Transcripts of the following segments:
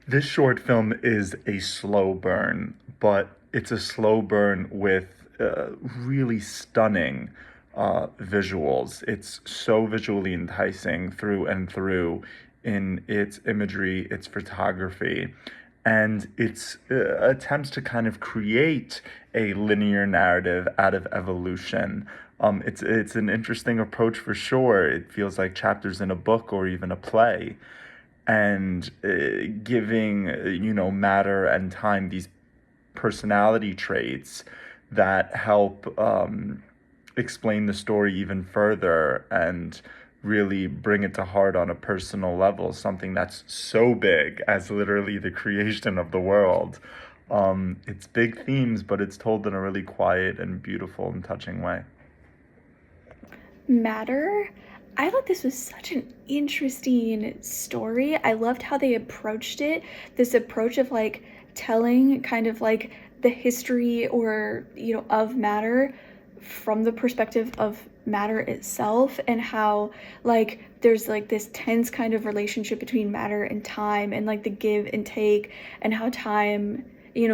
This short film is a slow burn, but it's a slow burn with really stunning visuals. It's so visually enticing through and through in its imagery, its photography, and its attempts to kind of create a linear narrative out of evolution. It's an interesting approach for sure. It feels like chapters in a book or even a play, and giving matter and time these personality traits that help explain the story even further and really bring it to heart on a personal level, something that's so big as literally the creation of the world. It's big themes, but it's told in a really quiet and beautiful and touching way. Matter. I thought this was such an interesting story. I loved how they approached it. This approach of like telling kind of like the history or, of matter from the perspective of matter itself, and how like there's like this tense kind of relationship between matter and time, and like the give and take, and how time,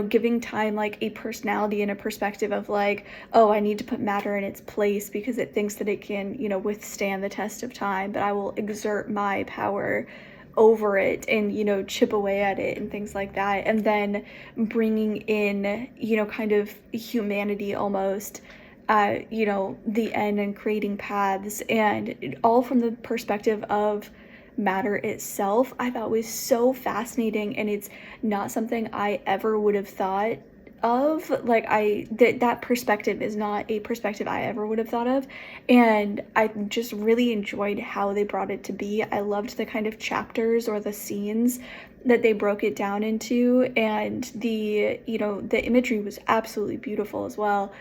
giving time like a personality and a perspective of like, oh, I need to put matter in its place because it thinks that it can, withstand the test of time, but I will exert my power over it and, chip away at it and things like that. And then bringing in, kind of humanity almost, the end, and creating paths, and all from the perspective of matter itself, I thought was so fascinating. And it's not something I ever would have thought of. Like, that perspective is not a perspective I ever would have thought of. And I just really enjoyed how they brought it to be. I loved the kind of chapters or the scenes that they broke it down into, and the imagery was absolutely beautiful as well.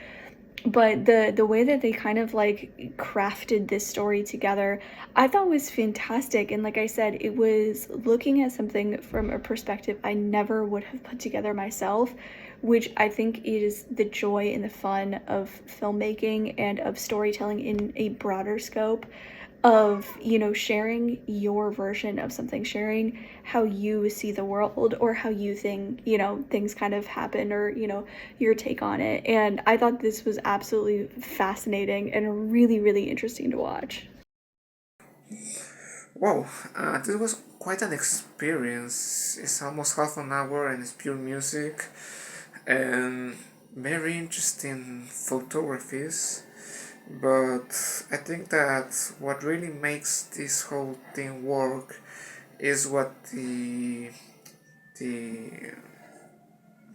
But the way that they kind of like crafted this story together, I thought was fantastic. And like I said, it was looking at something from a perspective I never would have put together myself, which I think is the joy and the fun of filmmaking and of storytelling in a broader scope, of, sharing your version of something, sharing how you see the world, or how you think, things kind of happen, or, your take on it. And I thought this was absolutely fascinating and really, really interesting to watch. Wow, this was quite an experience. It's almost half an hour and it's pure music and very interesting photographies. But I think that what really makes this whole thing work is what the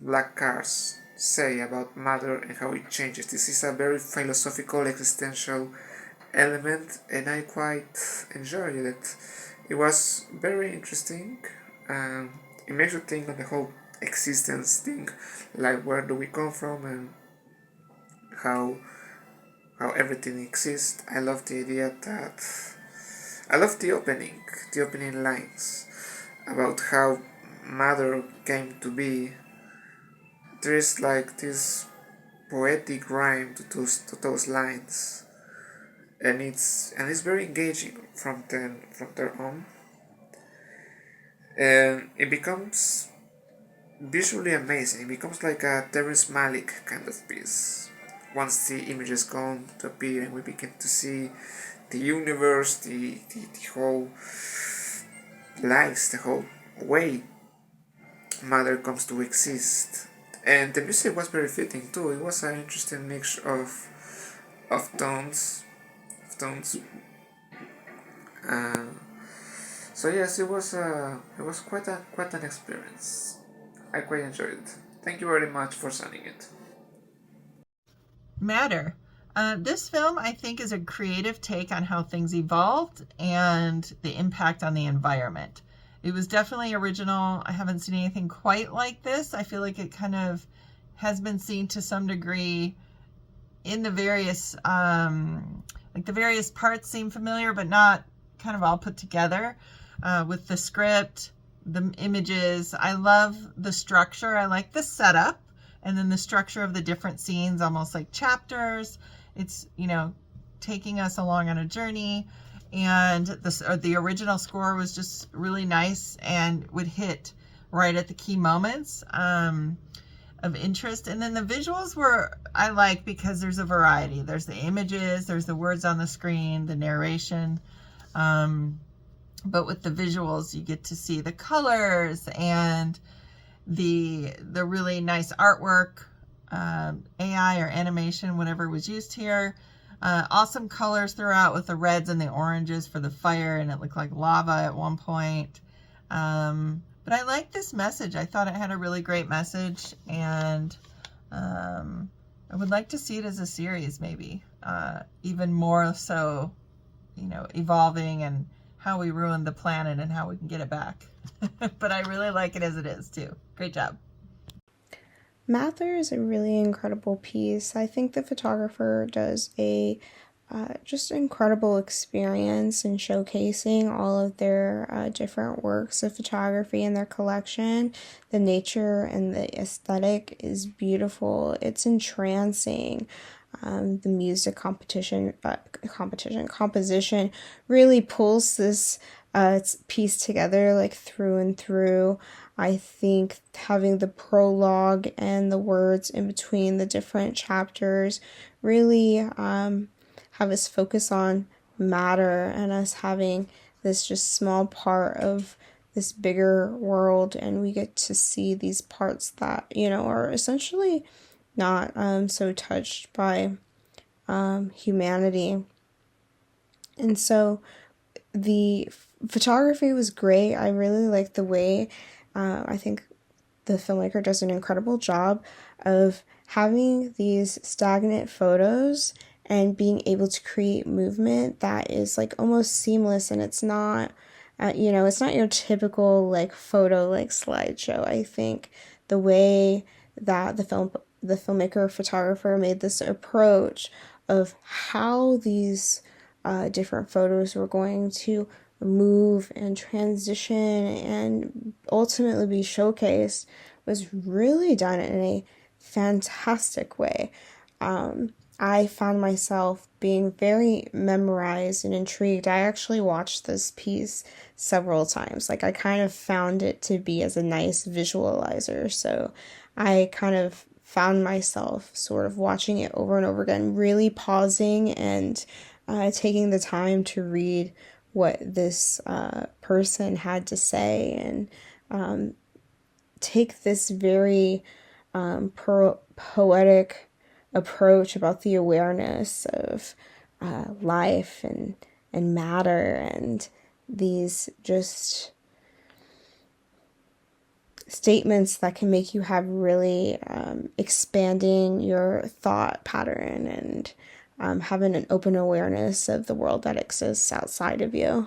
black cars say about matter and how it changes. This is a very philosophical, existential element, and I quite enjoyed it. It was very interesting. It makes you think on the whole existence thing, like where do we come from and how how everything exists. I love the idea that I love the opening lines about how matter came to be. There is like this poetic rhyme to those lines, and it's very engaging from there on, and it becomes visually amazing. It becomes like a Terrence Malick kind of piece. Once the images come to appear and we begin to see the universe, the whole lives, the whole way matter comes to exist. And the music was very fitting too. It was an interesting mix of tones, of tones. Uh, so yes, it was quite an experience. I quite enjoyed it. Thank you very much for sending it. Matter. This film, I think, is a creative take on how things evolved and the impact on the environment. It was definitely original. I haven't seen anything quite like this. I feel like it kind of has been seen to some degree in the various, like the various parts seem familiar, but not kind of all put together with the script, the images. I love the structure. I like the setup and then the structure of the different scenes, almost like chapters. It's, taking us along on a journey. And the original score was just really nice and would hit right at the key moments of interest. And then the visuals I like because there's a variety. There's the images, there's the words on the screen, the narration. But with the visuals, you get to see the colors and the really nice artwork, AI or animation, whatever was used here. Awesome colors throughout with the reds and the oranges for the fire, and it looked like lava at one point. But I like this message. I thought it had a really great message, and I would like to see it as a series, maybe. Even more so, evolving and how we ruined the planet and how we can get it back. But I really like it as it is, too. Great job. Mather is a really incredible piece. I think the photographer does a just incredible experience in showcasing all of their different works of photography in their collection. The nature and the aesthetic is beautiful. It's entrancing. The music composition really pulls this piece together like through and through. I think having the prologue and the words in between the different chapters really have us focus on matter and us having this just small part of this bigger world, and we get to see these parts that, are essentially not so touched by humanity. And so the photography was great. I really liked the way I think the filmmaker does an incredible job of having these stagnant photos and being able to create movement that is like almost seamless, and it's not it's not your typical like photo like slideshow. I think the way that the filmmaker photographer made this approach of how these different photos were going to move and transition and ultimately be showcased was really done in a fantastic way. I found myself being very memorized and intrigued. I actually watched this piece several times. Like, I kind of found it to be as a nice visualizer. So I kind of found myself sort of watching it over and over again, really pausing and taking the time to read what this person had to say, and take this very poetic approach about the awareness of life and matter, and these just statements that can make you have really expanding your thought pattern and having an open awareness of the world that exists outside of you.